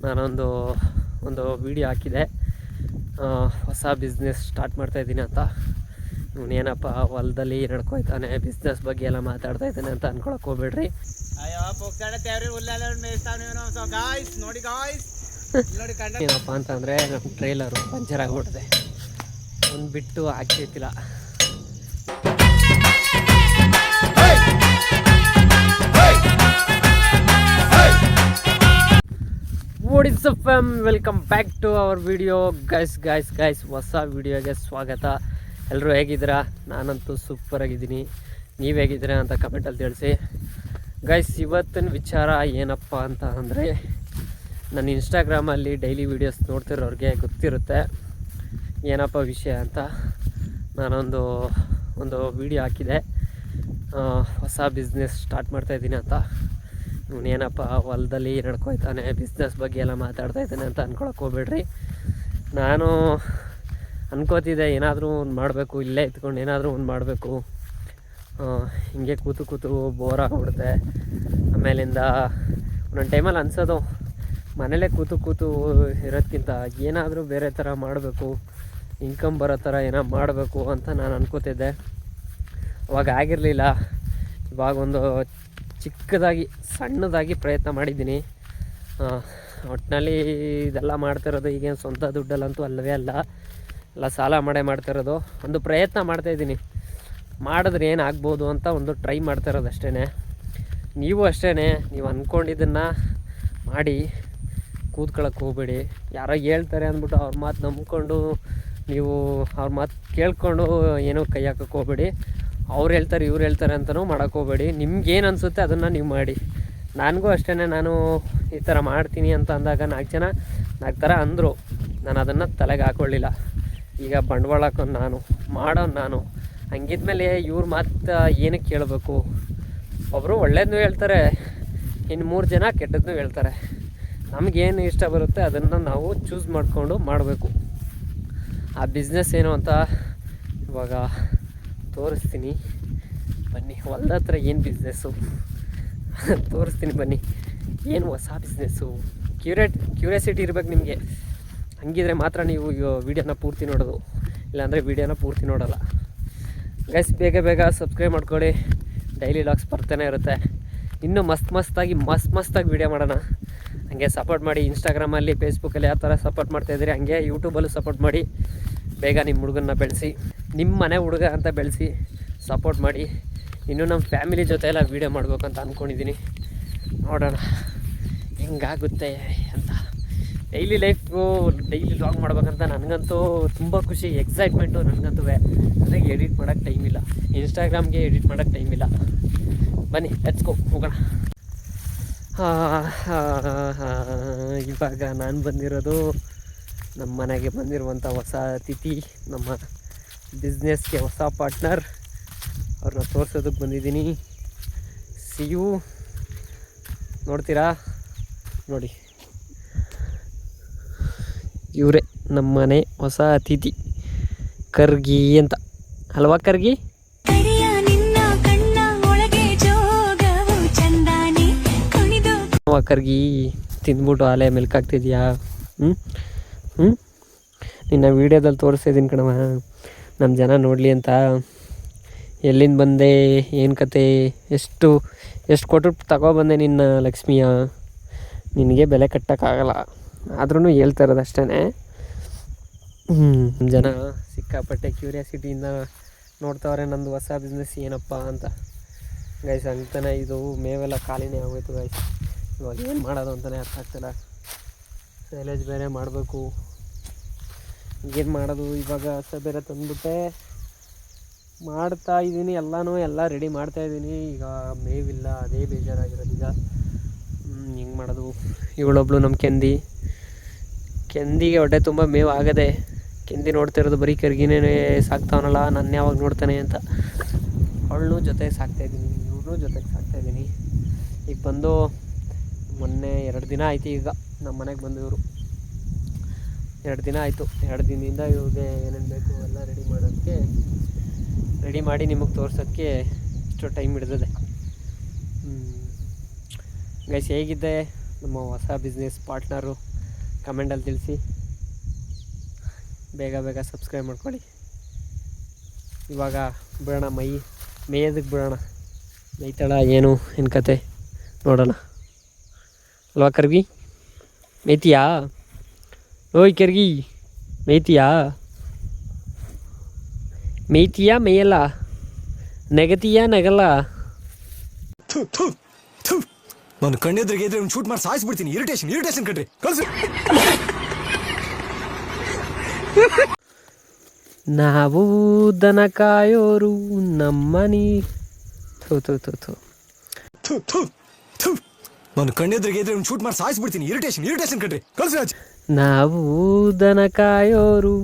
ನಾನೊಂದು ವಿಡಿಯೋ ಹಾಕಿದೆ, ಹೊಸ ಬಿಸ್ನೆಸ್ ಸ್ಟಾರ್ಟ್ ಮಾಡ್ತಾಯಿದ್ದೀನಿ ಅಂತ. ಇವನೇನಪ್ಪ ಹೊಲದಲ್ಲಿ ನಡ್ಕೊಯ್ತಾನೆ, ಬಿಸ್ನೆಸ್ ಬಗ್ಗೆ ಎಲ್ಲ ಮಾತಾಡ್ತಾ ಇದ್ದಾನೆ ಅಂತ ಅನ್ಕೊಳಕ್ಕೆ ಹೋಗ್ಬೇಡ್ರಿ. ಏನಪ್ಪ ಅಂತಂದರೆ ನಮ್ಮ ಟ್ರೈಲರು ಪಂಚರ್ ಆಗಿಬಿಟ್ಟಿದೆ, ಒಂದು ಬಿಟ್ಟು ಹಾಕಿರ್ತಿಲ್ಲ. What is up fam, welcome back to our video. Guys ಹೊಸ ವಿಡಿಯೋಗೆ ಸ್ವಾಗತ. ಎಲ್ಲರೂ ಹೇಗಿದ್ದೀರಾ? ನಾನಂತೂ ಸೂಪರಾಗಿದ್ದೀನಿ. ನೀವು ಹೇಗಿದ್ದೀರಾ ಅಂತ ಕಮೆಂಟಲ್ಲಿ ತಿಳಿಸಿ. ಗೈಸ್, ಇವತ್ತಿನ ವಿಚಾರ ಏನಪ್ಪ ಅಂತ ಅಂದರೆ, ನನ್ನ ಇನ್ಸ್ಟಾಗ್ರಾಮಲ್ಲಿ ಡೈಲಿ ವೀಡಿಯೋಸ್ ನೋಡ್ತಿರೋರಿಗೆ ಗೊತ್ತಿರುತ್ತೆ ಏನಪ್ಪ ವಿಷಯ ಅಂತ. ನಾನೊಂದು ವಿಡಿಯೋ ಹಾಕಿದೆ, ಹೊಸ ಬಿಸ್ನೆಸ್ ಸ್ಟಾರ್ಟ್ ಮಾಡ್ತಾಯಿದ್ದೀನಿ ಅಂತ. ಇವನೇನಪ್ಪ ಹೊಲದಲ್ಲಿ ನಡ್ಕೊಯ್ತಾನೆ, ಬಿಸ್ನೆಸ್ ಬಗ್ಗೆ ಎಲ್ಲ ಮಾತಾಡ್ತಾ ಇದ್ದಾನೆ ಅಂತ ಅನ್ಕೊಳಕ್ಕೆ ಹೋಗ್ಬೇಡ್ರಿ. ನಾನು ಅನ್ಕೋತಿದ್ದೆ ಏನಾದರೂ ಒಂದು ಮಾಡಬೇಕು, ಇಲ್ಲೇ ಇತ್ಕೊಂಡು ಏನಾದರೂ ಒಂದು ಮಾಡಬೇಕು. ಹಿಂಗೆ ಕೂತು ಬೋರ್ ಆಗಿಬಿಡುತ್ತೆ. ಆಮೇಲಿಂದ ಒಂದೊಂದು ಟೈಮಲ್ಲಿ ಅನ್ಸೋದು, ಮನೇಲೇ ಕೂತು ಇರೋದ್ಕಿಂತ ಏನಾದರೂ ಬೇರೆ ಥರ ಮಾಡಬೇಕು, ಇನ್ಕಮ್ ಬರೋ ಥರ ಏನೋ ಮಾಡಬೇಕು ಅಂತ ನಾನು ಅನ್ಕೋತಿದ್ದೆ. ಅವಾಗ ಆಗಿರಲಿಲ್ಲ. ಇವಾಗ ಒಂದು ಚಿಕ್ಕದಾಗಿ ಸಣ್ಣದಾಗಿ ಪ್ರಯತ್ನ ಮಾಡಿದ್ದೀನಿ. ಒಟ್ಟಿನಲ್ಲಿ ಇದೆಲ್ಲ ಮಾಡ್ತಿರೋದು ಈಗೇನು ಸ್ವಂತ ದುಡ್ಡಲ್ಲಂತೂ ಅಲ್ಲವೇ ಅಲ್ಲ, ಎಲ್ಲ ಸಾಲ ಮಾಡ್ತಿರೋದು. ಒಂದು ಪ್ರಯತ್ನ ಮಾಡ್ತಾಯಿದ್ದೀನಿ, ಮಾಡಿದ್ರೆ ಏನಾಗ್ಬೋದು ಅಂತ ಒಂದು ಟ್ರೈ ಮಾಡ್ತಾಯಿರೋದು ಅಷ್ಟೇ. ನೀವು ಅಷ್ಟೇ, ನೀವು ಅಂದ್ಕೊಂಡಿದ್ದನ್ನು ಮಾಡಿ ಕೂತ್ಕೊಳ್ಳೋಕೆ ಹೋಗಬೇಡಿ. ಯಾರೋ ಹೇಳ್ತಾರೆ ಅಂದ್ಬಿಟ್ಟು ಅವ್ರ ಮಾತು ನಂಬ್ಕೊಂಡು ನೀವು ಅವ್ರ ಮಾತು ಕೇಳ್ಕೊಂಡು ಏನೋ ಕೈ ಹಾಕೋಕ್ಕೆ ಹೋಗಬೇಡಿ. ಅವ್ರು ಹೇಳ್ತಾರೆ ಇವ್ರು ಹೇಳ್ತಾರೆ ಅಂತಲೂ ಮಾಡೋಕ್ಕೆ ಹೋಗಬೇಡಿ. ನಿಮ್ಗೇನು ಅನಿಸುತ್ತೆ ಅದನ್ನು ನೀವು ಮಾಡಿ. ನನಗೂ ಅಷ್ಟೇ, ನಾನು ಈ ಥರ ಮಾಡ್ತೀನಿ ಅಂತ ಅಂದಾಗ 4 ಜನ 4 ಥರ ಅಂದರು. ನಾನು ಅದನ್ನು ತಲೆಗೆ ಹಾಕ್ಕೊಳ್ಳಿಲ್ಲ. ಈಗ ಬಂಡವಾಳ ಹಾಕೋನು ನಾನು, ಮಾಡೋನು ನಾನು. ಹಂಗಿದ್ಮೇಲೆ ಇವ್ರ ಮಾತು ಏನಕ್ಕೆ ಕೇಳಬೇಕು? ಒಬ್ಬರು ಒಳ್ಳೇದನ್ನೂ ಹೇಳ್ತಾರೆ, ಇನ್ನು 3 ಜನ ಕೆಟ್ಟದ್ದನ್ನೂ ಹೇಳ್ತಾರೆ. ನಮಗೇನು ಇಷ್ಟ ಬರುತ್ತೆ ಅದನ್ನು ನಾವು ಚೂಸ್ ಮಾಡಿಕೊಂಡು ಮಾಡಬೇಕು. ಆ ಬಿಸ್ನೆಸ್ ಏನು ಅಂತ ಇವಾಗ ತೋರಿಸ್ತೀನಿ ಬನ್ನಿ. ಹೊಲದ ಹತ್ರ ಏನು ಬಿಸ್ನೆಸ್ಸು ತೋರಿಸ್ತೀನಿ ಬನ್ನಿ. ಏನು ಹೊಸ ಬಿಸ್ನೆಸ್ಸು, ಕ್ಯೂರಿಯಾಸಿಟಿ ಇರಬೇಕು ನಿಮಗೆ. ಹಂಗಿದ್ರೆ ಮಾತ್ರ ನೀವು ವೀಡಿಯೋನ ಪೂರ್ತಿ ನೋಡೋದು, ಇಲ್ಲಾಂದರೆ ವೀಡಿಯೋನ ಪೂರ್ತಿ ನೋಡೋಲ್ಲ. ಗೈಸ್, ಬೇಗ ಸಬ್ಸ್ಕ್ರೈಬ್ ಮಾಡ್ಕೊಳ್ಳಿ. ಡೈಲಿ ವ್ಲಾಗ್ಸ್ ಬರ್ತಾನೆ ಇರುತ್ತೆ. ಇನ್ನೂ ಮಸ್ತಾಗಿ ವೀಡಿಯೋ ಮಾಡೋಣ. ಹಂಗೆ ಸಪೋರ್ಟ್ ಮಾಡಿ. ಇನ್ಸ್ಟಾಗ್ರಾಮಲ್ಲಿ, ಫೇಸ್ಬುಕ್ಕಲ್ಲಿ ಯಾವ ಥರ ಸಪೋರ್ಟ್ ಮಾಡ್ತಾಯಿದ್ದೀರಿ ಹಂಗೆ ಯೂಟ್ಯೂಬಲ್ಲೂ ಸಪೋರ್ಟ್ ಮಾಡಿ. ಬೇಗ ನಿಮ್ಮ ಹುಡುಗನ್ನ ಬೆಳೆಸಿ, ನಿಮ್ಮ ಮನೆ ಹುಡುಗ ಅಂತ ಬೆಳೆಸಿ ಸಪೋರ್ಟ್ ಮಾಡಿ. ಇನ್ನೂ ನಮ್ಮ ಫ್ಯಾಮಿಲಿ ಜೊತೆ ಎಲ್ಲ ವೀಡಿಯೋ ಮಾಡ್ಬೇಕಂತ ಅಂದ್ಕೊಂಡಿದ್ದೀನಿ. ನೋಡೋಣ ಹೆಂಗಾಗುತ್ತೆ ಅಂತ. ಡೈಲಿ ವ್ಲಾಗ್ ಮಾಡ್ಬೇಕಂತ ನನಗಂತೂ ತುಂಬ ಖುಷಿ, ಎಕ್ಸೈಟ್ಮೆಂಟು ನನಗಂತೂ. ಅಂದರೆ ಎಡಿಟ್ ಮಾಡೋಕ್ಕೆ ಟೈಮ್ ಇಲ್ಲ, ಇನ್ಸ್ಟಾಗ್ರಾಮ್ಗೆ ಎಡಿಟ್ ಮಾಡೋಕ್ಕೆ ಟೈಮ್ ಇಲ್ಲ. ಬನ್ನಿ ಲೆಟ್ಸ್ ಗೋ, ಹೋಗೋಣ. ಇವಾಗ ನಾನು ಬಂದಿರೋದು ನಮ್ಮ ಮನೆಗೆ ಬಂದಿರುವಂಥ ಹೊಸ ಅತಿಥಿ, ನಮ್ಮ ಬಿಸ್ನೆಸ್ಗೆ ಹೊಸ ಪಾರ್ಟ್ನರ್. ಅವ್ರನ್ನ ತೋರಿಸೋದಕ್ಕೆ ಬಂದಿದ್ದೀನಿ. ಸಿಯು ನೋಡ್ತೀರಾ? ನೋಡಿ, ಇವರೇ ನಮ್ಮ ಮನೆ ಹೊಸ ಅತಿಥಿ, ಕರ್ಗಿ ಅಂತ. ಅಲ್ವಾ ಕರ್ಗಿ? ಕರ್ಗಿ ತಿಂದ್ಬಿಟ್ಟು ಆಲೆ ಮೆಲ್ಕಾಗ್ತಿದ್ಯಾ? ನಿನ್ನ ವೀಡಿಯೋದಲ್ಲಿ ತೋರಿಸ್ತಿದ್ದೀನಿ ಕಣವ, ನಮ್ಮ ಜನ ನೋಡಲಿ ಅಂತ. ಎಲ್ಲಿಂದ ಬಂದೆ, ಏನು ಕತೆ, ಎಷ್ಟು ಕೊಟ್ಟು ತಗೊಬಂದೆ ನಿನ್ನ ಲಕ್ಷ್ಮಿಯ. ನಿನಗೆ ಬೆಲೆ ಕಟ್ಟೋಕ್ಕಾಗಲ್ಲ, ಆದ್ರೂ ಹೇಳ್ತಾ ಇರೋದು ಅಷ್ಟೇ. ನಮ್ಮ ಜನ ಸಿಕ್ಕಾಪಟ್ಟೆ ಕ್ಯೂರಿಯಾಸಿಟಿಯಿಂದ ನೋಡ್ತಾವ್ರೆ ನಂದು ಹೊಸ ಬಿಸ್ನೆಸ್ ಏನಪ್ಪ ಅಂತ. ಗೈಸ್, ಅಂತಾನೆ ಇದು ಮೇವೆಲ್ಲ ಖಾಲಿನೇ ಆಗೋಯ್ತು ಗೈಸ್. ಇವಾಗ ಏನು ಮಾಡೋದು ಅಂತಲೇ ಅರ್ಥ ಆಗ್ತಿಲ್ಲ. ಸೈಲೇಜ್ ಬೇರೆ ಮಾಡಬೇಕು, ಏನು ಮಾಡೋದು. ಇವಾಗ ಹಸ ಬೇರೆ ತಂದುಬಿಟ್ಟೆ ಮಾಡ್ತಾಯಿದ್ದೀನಿ. ಎಲ್ಲ ರೆಡಿ ಮಾಡ್ತಾಯಿದ್ದೀನಿ. ಈಗ ಮೇವಿಲ್ಲ, ಅದೇ ಬೇಜಾರಾಗಿರೋದು. ಈಗ ಹೆಂಗೆ ಮಾಡೋದು? ಇವಳೊಬ್ಳು ನಮ್ಮ ಕೆಂದಿಗೆ ಹೊಟ್ಟೆ ತುಂಬ ಮೇವು ಆಗದೆ. ಕೆಂದಿ ನೋಡ್ತಿರೋದು ಬರೀ ಕರ್ಗಿನೇ ಸಾಕ್ತಾವನಲ್ಲ, ನನ್ನ ಯಾವಾಗ ನೋಡ್ತಾನೆ ಅಂತ. ಅವಳನ್ನೂ ಜೊತೆಗೆ ಸಾಕ್ತಾಯಿದ್ದೀನಿ, ಇವ್ರನ್ನೂ ಜೊತೆಗೆ ಸಾಕ್ತಾಯಿದ್ದೀನಿ. ಈಗ ಬಂದು ಮೊನ್ನೆ 2 ದಿನ ಆಯ್ತು. ಈಗ ನಮ್ಮ ಮನೆಗೆ ಬಂದು ಇವರು 2 ದಿನ ಆಯಿತು. 2 ದಿನದಿಂದ ಇವ್ರಿಗೆ ಏನೇನು ಬೇಕು ಎಲ್ಲ ರೆಡಿ ಮಾಡಿ ನಿಮಗೆ ತೋರ್ಸೋಕ್ಕೆ ಇಷ್ಟು ಟೈಮ್ ಹಿಡಿದಿದೆ. ಗೈಸ್, ಹೇಗಿದ್ದೆ ನಮ್ಮ ಹೊಸ ಬಿಸ್ನೆಸ್ ಪಾರ್ಟ್ನರು ಕಮೆಂಟಲ್ಲಿ ತಿಳಿಸಿ. ಬೇಗ ಬೇಗ ಸಬ್ಸ್ಕ್ರೈಬ್ ಮಾಡ್ಕೊಳ್ಳಿ. ಇವಾಗ ಬಿಡೋಣ ಮೇಯೋದಕ್ಕೆ ಬಿಡೋಣ. ಮೇಯ್ತಾಳ ಏನು ಕತೆ ನೋಡೋಣ ಅಲ್ವಾ. ಕರ್ಗಿ ಮೇಯ್ತೀಯಾ? ಓಯ್ ಕರ್ಗಿ ಮೇಯ್ತೀಯಾ ಮೇಯಲ್ಲ? ನೆಗತೀಯಾ ನಗಲ್ಲ? ನಾನು ಕಣ್ಣೆದ್ರಿಗೆ ಇದ್ರೆ ಒಂದು ಶೂಟ್ ಮಾಡಿ ಸಾಯಿಸ್ಬಿಡ್ತೀನಿ. ಇರಿಟೇಷನ್ ಕಣ್ರಿ, ಕಳ್ಸಿ. ನಾವು ದನ ಕಾಯೋರು ನಮ್ಮನಿ. ನಾನು ಕಣ್ಣೆದ್ರಿಗೆ ಇದ್ರೆ ಒಂದು ಶೂಟ್ ಮಾಡಿ ಸಾಯಿಸ್ಬಿಡ್ತೀನಿ. ಇರಿಟೇಷನ್ ಕಣ್ರಿ, ಕಳ್ಸಿ. ನಾವು ದನ ಕಾಯೋರು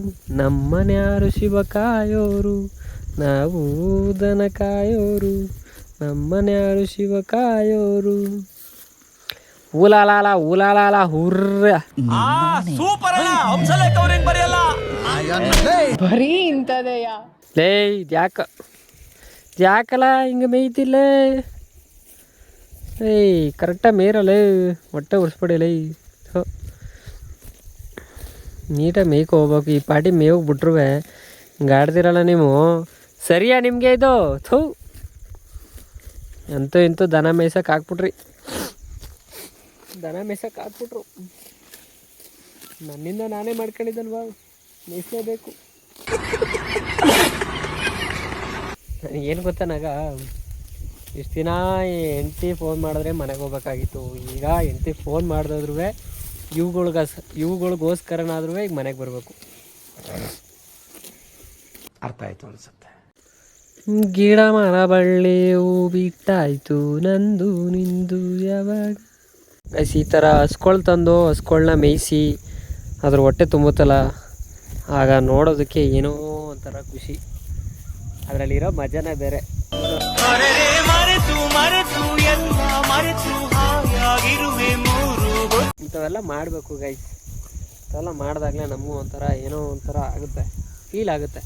ನಮ್ಮನ್ಯಾರು ಶಿವ ಕಾಯೋರು. ನಾವು ದನ ಕಾಯೋರು ನಮ್ಮನ್ಯಾರು ಶಿವ ಕಾಯೋರು. ಊಲಾಲಾಲ ಹುರ್ರ. ಬರೀ ಇಂಥದೆಯ ಲೇ ಯಾಕಲ್ಲ ಹಿಂಗೆ ಮೇಯ್ತಿಲ್ಲ? ಕರೆಕ್ಟಾಗಿ ಮೇರಲ್ಲ, ಹೊಟ್ಟೆ ಉರ್ಸ್ಬಿಡಿಲ್ಲ. ನೀಟಾಗಿ ಮೇಯ್ಕೊ ಹೋಗ್ಬೇಕು. ಈ ಪಾಟಿ ಮೇಯ್ಗೆ ಬಿಟ್ರು ಹಿಂಗೆ ಆಡ್ದಿರಲ್ಲ ನೀವು. ಸರಿಯಾ ನಿಮಗೆ ಇದು? ಇಂತೂ ದನ ಮೇಯ್ಸಕ್ಕೆ ಹಾಕ್ಬಿಟ್ರಿ. ನನ್ನಿಂದ ನಾನೇ ಮಾಡ್ಕೊಂಡಿದ್ದಲ್ವಾ, ಮೇಯಿಸಲೇಬೇಕು. ಏನು ಗೊತ್ತಾನಾಗ, ಇಷ್ಟು ದಿನ ಹೆಂಡ್ತಿ ಫೋನ್ ಮಾಡಿದ್ರೆ ಮನೆಗೆ ಹೋಗ್ಬೇಕಾಗಿತ್ತು. ಈಗ ಹೆಂಡ್ತಿ ಫೋನ್ ಮಾಡಿದ್ರು ಇವುಗಳಿಗೋಸ್ಕರನಾದ್ರೂ ಈಗ ಮನೆಗೆ ಬರಬೇಕು. ಅರ್ಥ ಆಯ್ತು ಅನ್ಸುತ್ತೆ. ಗಿಡ ಮರ ಬಳ್ಳಿ ಹೂ ಬಿಟ್ಟಾಯ್ತು ನಂದು ನಿಂದು ಯಾವಾಗ. ಈ ಥರ ಹಸ್ಕೊಳ್ನ ಮೇಯಿಸಿ ಅದ್ರ ಹೊಟ್ಟೆ ತುಂಬುತ್ತಲ್ಲ, ಆಗ ನೋಡೋದಕ್ಕೆ ಏನೋ ಒಂಥರ ಖುಷಿ. ಅದರಲ್ಲಿರೋ ಮಜಾನೇ ಬೇರೆ. ಇಂಥವೆಲ್ಲ ಮಾಡಬೇಕು ಗೈಸ್. ಇಂಥವೆಲ್ಲ ಮಾಡಿದಾಗಲೇ ನಮಗೂ ಒಂಥರ ಏನೋ ಒಂಥರ ಆಗುತ್ತೆ, ಫೀಲ್ ಆಗುತ್ತೆ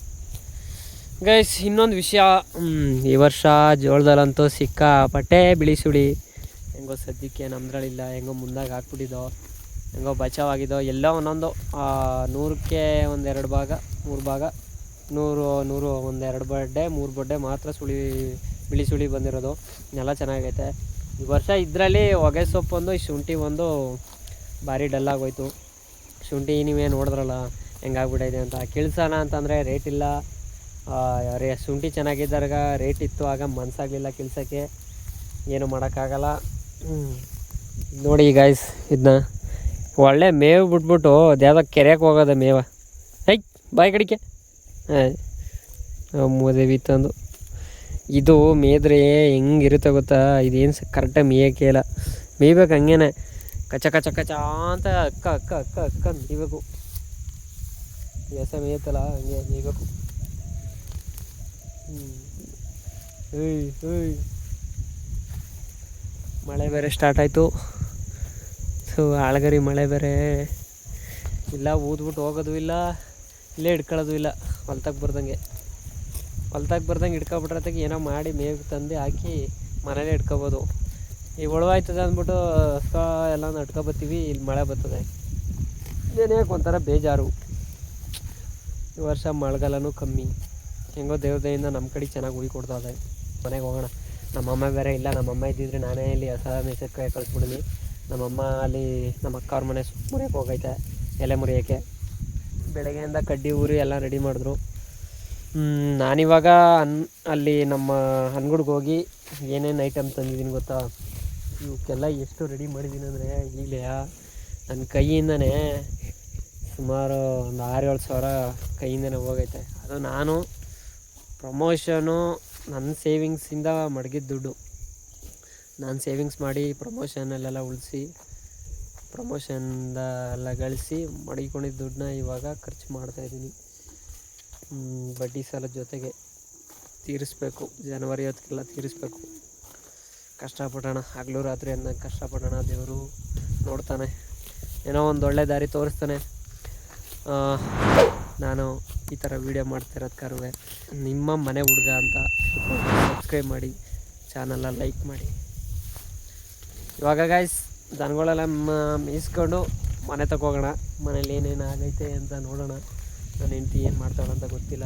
ಗೈಸ್. ಇನ್ನೊಂದು ವಿಷಯ, ಈ ವರ್ಷ ಜೋಳದಲ್ಲಂತೂ ಸಿಕ್ಕಾಪಟ್ಟೆ ಬಿಳಿ ಸುಳಿ. ಹೆಂಗೋ ಸದ್ಯಕ್ಕೆ ನಮ್ದ್ರಳಿಲ್ಲ, ಹೆಂಗೋ ಮುಂದಾಗಿ ಹಾಕ್ಬಿಟ್ಟಿದ್ದೋ, ಹೆಂಗೋ ಬಚಾವಾಗಿದ್ದೋ. ಎಲ್ಲೋ ಒಂದೊಂದು 100ಕ್ಕೆ 1-2 ಭಾಗ 3 ಭಾಗ 100 1-2 ಬಡ್ಡೆ 3 ಬಡ್ಡೆ ಮಾತ್ರ ಬಿಳಿ ಸುಳಿ ಬಂದಿರೋದು. ಎಲ್ಲ ಚೆನ್ನಾಗೈತೆ ಈ ವರ್ಷ. ಇದರಲ್ಲಿ ಹೊಗೆ ಸೊಪ್ಪೊಂದು, ಈ ಶುಂಠಿ ಒಂದು ಭಾರಿ ಡಲ್ಲಾಗೋಯ್ತು. ಶುಂಠಿ ನೀವೇ ನೋಡಿದ್ರಲ್ಲ ಹೆಂಗಾಗ್ಬಿಟ್ಟೈತೆ ಅಂತ. ಕಿಳ್ಸೋಣ ಅಂತಂದರೆ ರೇಟ್ ಇಲ್ಲ. ಶುಂಠಿ ಚೆನ್ನಾಗಿದ್ದಾಗ ರೇಟ್ ಇತ್ತು, ಆಗ ಮನಸ್ಸಾಗಲಿಲ್ಲ ಕಿಳ್ಸೋಕ್ಕೆ. ಏನು ಮಾಡೋಕ್ಕಾಗಲ್ಲ. ನೋಡಿ ಗಾಯ್ಸ್, ಇದನ್ನ ಒಳ್ಳೆ ಮೇವು ಬಿಟ್ಬಿಟ್ಟು ಅದ್ಯಾವುದೋ ಕೆರೆಗೆ ಹೋಗೋದ ಮೇವ. ಬಾಯಿ ಕಡಿಕೆ ಮದುವೆ ತಂದು ಇದು ಮೇದ್ರೆ ಹೆಂಗಿರುತ್ತೆ ಗೊತ್ತಾ? ಇದೇನು ಕರೆಕ್ಟಾಗಿ ಮೇಯೋಕ್ಕೆ ಇಲ್ಲ. ಮೇಯ್ಬೇಕು ಹಂಗೇನೆ, ಕಚ ಅಂತ ಅಕ್ಕ ಮೇಯ್ಬೇಕು. ಮೇಯುತ್ತಲ್ಲ ಹಂಗೆ ಮೇಯ್ಬೇಕು. ಮಳೆ ಬೇರೆ ಸ್ಟಾರ್ಟ್ ಆಯಿತು. ಆಳ್ಗರಿ ಮಳೆ ಬೇರೆ ಇಲ್ಲ. ಊದ್ಬಿಟ್ಟು ಹೋಗೋದು ಇಲ್ಲ, ಇಲ್ಲೇ ಹಿಡ್ಕೊಳ್ಳೋದು ಇಲ್ಲ. ಹೊಲ್ತಾಗ ಬರ್ದಂಗೆ ಹಿಡ್ಕೊಬಿಟ್ರತೆಗೆ ಏನೋ ಮಾಡಿ ಮೇವು ತಂದು ಹಾಕಿ ಮನೇಲೆ ಹಿಡ್ಕೊಬೋದು. ಈಗ ಒಳವಾಯ್ತದೆ ಅಂದ್ಬಿಟ್ಟು ಎಲ್ಲ ನಡ್ಕೊಬತ್ತೀವಿ, ಇಲ್ಲಿ ಮಳೆ ಬರ್ತದೆ. ಏನೇ ಒಂಥರ ಬೇಜಾರು. ಈ ವರ್ಷ ಮಳೆಗಾಲನೂ ಕಮ್ಮಿ. ಹೆಂಗೋ ದೇವ್ರದಯಿಂದ ನಮ್ಮ ಕಡೆ ಚೆನ್ನಾಗಿ ಹುಯಿ ಕೊಡ್ತದೆ. ಮನೆಗೆ ಹೋಗೋಣ. ನಮ್ಮಮ್ಮ ಬೇರೆ ಇಲ್ಲ. ನಮ್ಮಮ್ಮ ಇದ್ದಿದ್ರೆ ನಾನೇ ಇಲ್ಲಿ ಹೊಸ ಮೇಸಕ್ಕೆ ಕಳಿಸ್ಬಿಡ್ತೀನಿ. ನಮ್ಮಮ್ಮ ಅಲ್ಲಿ ನಮ್ಮ ಅಕ್ಕ ಅವ್ರ ಮನೆ ಮುರಿಯೋಕ್ಕೆ ಹೋಗೈತೆ, ಎಲೆ ಮುರಿಯೋಕ್ಕೆ. ಬೆಳಗ್ಗೆಯಿಂದ ಕಡ್ಡಿ ಊರಿ ಎಲ್ಲ ರೆಡಿ ಮಾಡಿದ್ರು. ನಾನಿವಾಗ ಅಲ್ಲಿ ನಮ್ಮ ಅಂಗಡಿಗೆ ಹೋಗಿ ಏನೇನು ಐಟಮ್ ತಂದಿದ್ದೀನಿ ಗೊತ್ತಾ? ಇವಕ್ಕೆಲ್ಲ ಎಷ್ಟು ರೆಡಿ ಮಾಡಿದ್ದೀನಿ ಅಂದರೆ, ಈಗಲೇ ನನ್ನ ಕೈಯಿಂದನೇ ಸುಮಾರು ಒಂದು 6-7 ಸಾವಿರ ಕೈಯಿಂದನೇ ಹೋಗೈತೆ. ಅದು ನಾನು ಪ್ರಮೋಷನು ನನ್ನ ಸೇವಿಂಗ್ಸಿಂದ ಮಡಗಿದ ದುಡ್ಡು. ನಾನು ಸೇವಿಂಗ್ಸ್ ಮಾಡಿ ಪ್ರಮೋಷನಲ್ಲೆಲ್ಲ ಉಳಿಸಿ, ಪ್ರಮೋಷನ್ದ ಎಲ್ಲ ಗಳಿಸಿ ಮಡಿಕೊಂಡಿದ್ದ ದುಡ್ಡನ್ನ ಇವಾಗ ಖರ್ಚು ಮಾಡ್ತಾಯಿದ್ದೀನಿ. ಬಡ್ಡಿ ಸಾಲದ ಜೊತೆಗೆ ತೀರಿಸ್ಬೇಕು. ಜನವರಿ ಹೊತ್ತಿಗೆಲ್ಲ ತೀರಿಸ್ಬೇಕು. ಕಷ್ಟಪಡೋಣ, ಹಗಲು ರಾತ್ರಿ ಅನ್ನೋದು ಕಷ್ಟಪಡೋಣ. ದೇವರು ನೋಡ್ತಾನೆ, ಏನೋ ಒಂದು ಒಳ್ಳೆ ದಾರಿ ತೋರಿಸ್ತಾನೆ. ನಾನು ಈ ಥರ ವೀಡಿಯೋ ಮಾಡ್ತಿರೋದು ಕಾರುವೆ ನಿಮ್ಮ ಮನೆ ಹುಡುಗ ಅಂತ ಸಬ್ಸ್ಕ್ರೈಬ್ ಮಾಡಿ, ಚಾನಲ್ನ ಲೈಕ್ ಮಾಡಿ. ಇವಾಗ ಗಾಯ್ಸ್ ದನಗಳೆಲ್ಲ ಮೇಯಿಸ್ಕೊಂಡು ಮನೆ ತಗೋಗೋಣ. ಮನೇಲಿ ಏನೇನು ಆಗೈತೆ ಅಂತ ನೋಡೋಣ. ನನ್ನ ಹೆಂಡತಿ ಏನು ಮಾಡ್ತಾಳೆ ಅಂತ ಗೊತ್ತಿಲ್ಲ.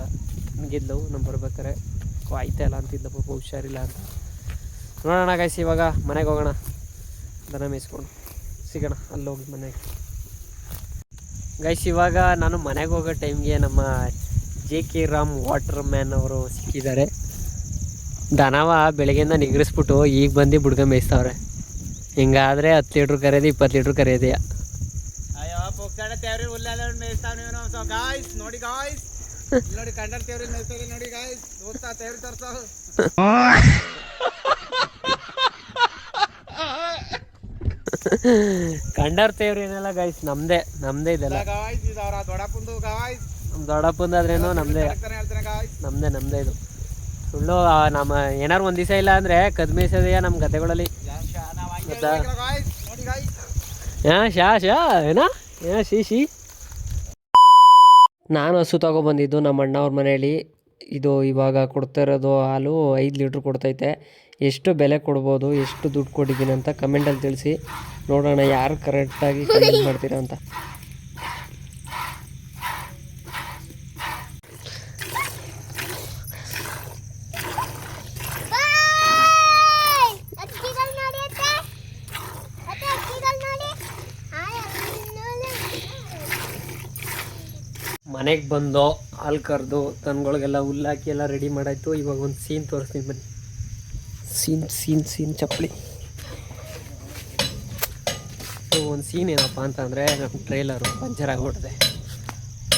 ನನಗಿದ್ಲವು ನಮ್ಮ ಬರ್ಬೇಕಾರೆ ಆಯ್ತಾ ಇಲ್ಲ ಅಂತಿದ್ದ, ಪಾಪ ಹುಷಾರಿಲ್ಲ ಅಂತ. ನೋಡೋಣ ಗೈಸ್, ಇವಾಗ ಮನೆಗೆ ಹೋಗೋಣ. ದನ ಮೇಯಿಸ್ಕೊಂಡು ಸಿಗೋಣ ಅಲ್ಲೋಗಿ ಮನೆಗೆ. ಗೈಸ್ ಇವಾಗ ನಾನು ಮನೆಗೆ ಹೋಗೋ ಟೈಮ್ಗೆ ನಮ್ಮ JK ರಾಮ್ ವಾಟರ್ ಮ್ಯಾನ್ ಅವರು ಸಿಕ್ಕಿದ್ದಾರೆ. ದನವ ಬೆಳಗ್ಗೆಯಿಂದ ನಿಗ್ರಿಸ್ಬಿಟ್ಟು ಈಗ ಬಂದು ಬುಡ್ಗ ಮೇಯಿಸ್ತವ್ರೆ. ಹಿಂಗಾದರೆ 10 ಲೀಟ್ರ್ ಕರೆಯೋದು 20 ಲೀಟ್ರ್ ಕರೆಯೋದೆಯಾ. ಕಂಡರ್ ತೇವ್ರಿ ಏನೆಲ್ಲ ಗೈಸ್, ನಮ್ದೇ ಇದೆಲ್ಲ. ನಮ್ಮ ದೊಡ್ಡಪ್ಪಂದು ಆದ್ರೇನು ನಮ್ದೇ ಇದು. ಸುಳ್ಳು ನಮ್ಮ ಏನಾರು ಒಂದು ದಿವಸ ಇಲ್ಲ ಅಂದರೆ ಕದ್ ಮೇಯ್ಸೋದೆಯಾ ನಮ್ಮ ಗದ್ದೆಗಳಲ್ಲಿ. ಶಿ ನಾನು ಹಸು ತಗೊಬಂದಿದ್ದು ನಮ್ಮ ಅಣ್ಣ ಅವ್ರ ಮನೆಯಲ್ಲಿ. ಇದು ಇವಾಗ ಕೊಡ್ತಾ ಇರೋದು ಹಾಲು 5 ಲೀಟ್ರ್ ಕೊಡ್ತೈತೆ. ಎಷ್ಟು ಬೆಲೆ ಕೊಡ್ಬೋದು, ಎಷ್ಟು ದುಡ್ಡು ಕೊಟ್ಟಿದ್ದೀನಿ ಅಂತ ಕಮೆಂಟಲ್ಲಿ ತಿಳಿಸಿ. ನೋಡೋಣ ಯಾರು ಕರೆಕ್ಟಾಗಿ ಕಮೆಂಟ್ ಮಾಡ್ತೀರಾ ಅಂತ. ಮನೆಗೆ ಬಂದು ಹಾಲು ಕರೆದು ದನಗಳಿಗೆಲ್ಲ ಹುಲ್ಲಾಕಿ ಎಲ್ಲ ರೆಡಿ ಮಾಡಾಯ್ತು. ಇವಾಗ ಒಂದು ಸೀನ್ ತೋರಿಸ್ತೀನಿ ಬನ್ನಿ. ಸೀನ್ ಚಪ್ಪಲಿ. ಒಂದು ಸೀನ್ ಏನಪ್ಪ ಅಂತಂದರೆ, ನಮ್ಮ ಟ್ರೈಲರು ಪಂಚರ್ ಆಗಿಬಿಟ್ಟಿದೆ.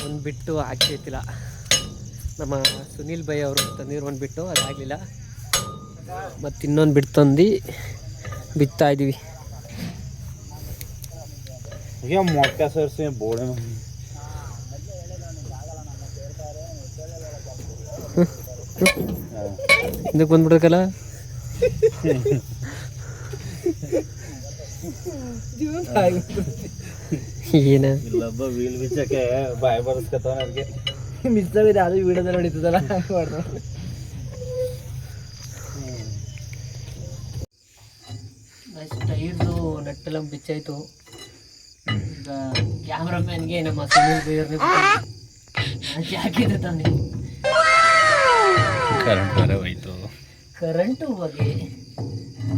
ಒಂದು ಬಿಟ್ಟು ಆಗ್ತೈತಿಲ್ಲ. ನಮ್ಮ ಸುನೀಲ್ ಭೈ ಅವರು ತಂದಿರೋ ಒಂದು ಬಿಟ್ಟು ಅದಾಗಲಿಲ್ಲ. ಮತ್ತು ಇನ್ನೊಂದು ಬಿಟ್ಟು ತಂದು ಬಿತ್ತಾಯಿದ್ದೀವಿ. ಇದಕ್ಕೆ ಬಂದ್ಬಿಡ್ಬೇಕಲ್ಲ. ಏನ ಇಲ್ಲೊಬ್ಬ ವೀಲ್ ಬಿಚ್ಚಕ್ಕೆ ಬಾಯಿ ಬರ್ಸ್ಕೊತಾವ. ಅದಕ್ಕೆ ಮಿಸ್ಸಾಗಿದೆ, ಅದು ವೀಡಿಯೋದಲ್ಲಿ ಹೊಡಿತದಲ್ಲ. ಟೈರ್ದು ನಟ್ಟೆಲ್ಲ ಬಿಚ್ಚಾಯ್ತು. ಈಗ ಕ್ಯಾಮ್ರಾಮ್ಯಾನ್ಗೆ ನಮ್ಮ ಸುನೀಲ್ ಬೇರ್ನೆ ಹಾಕಿದ್ರೆ ತಾನೆ ಕರೆಂಟ್ ಬರ ಹೋಯ್ತು. ಕರೆಂಟು ಹೋಗಿ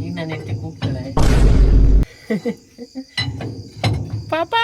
ಈಗ ನಾನು ಹೆಂಡತಿ ಕೂಗ್ತಾಳೆ, ಪಾಪ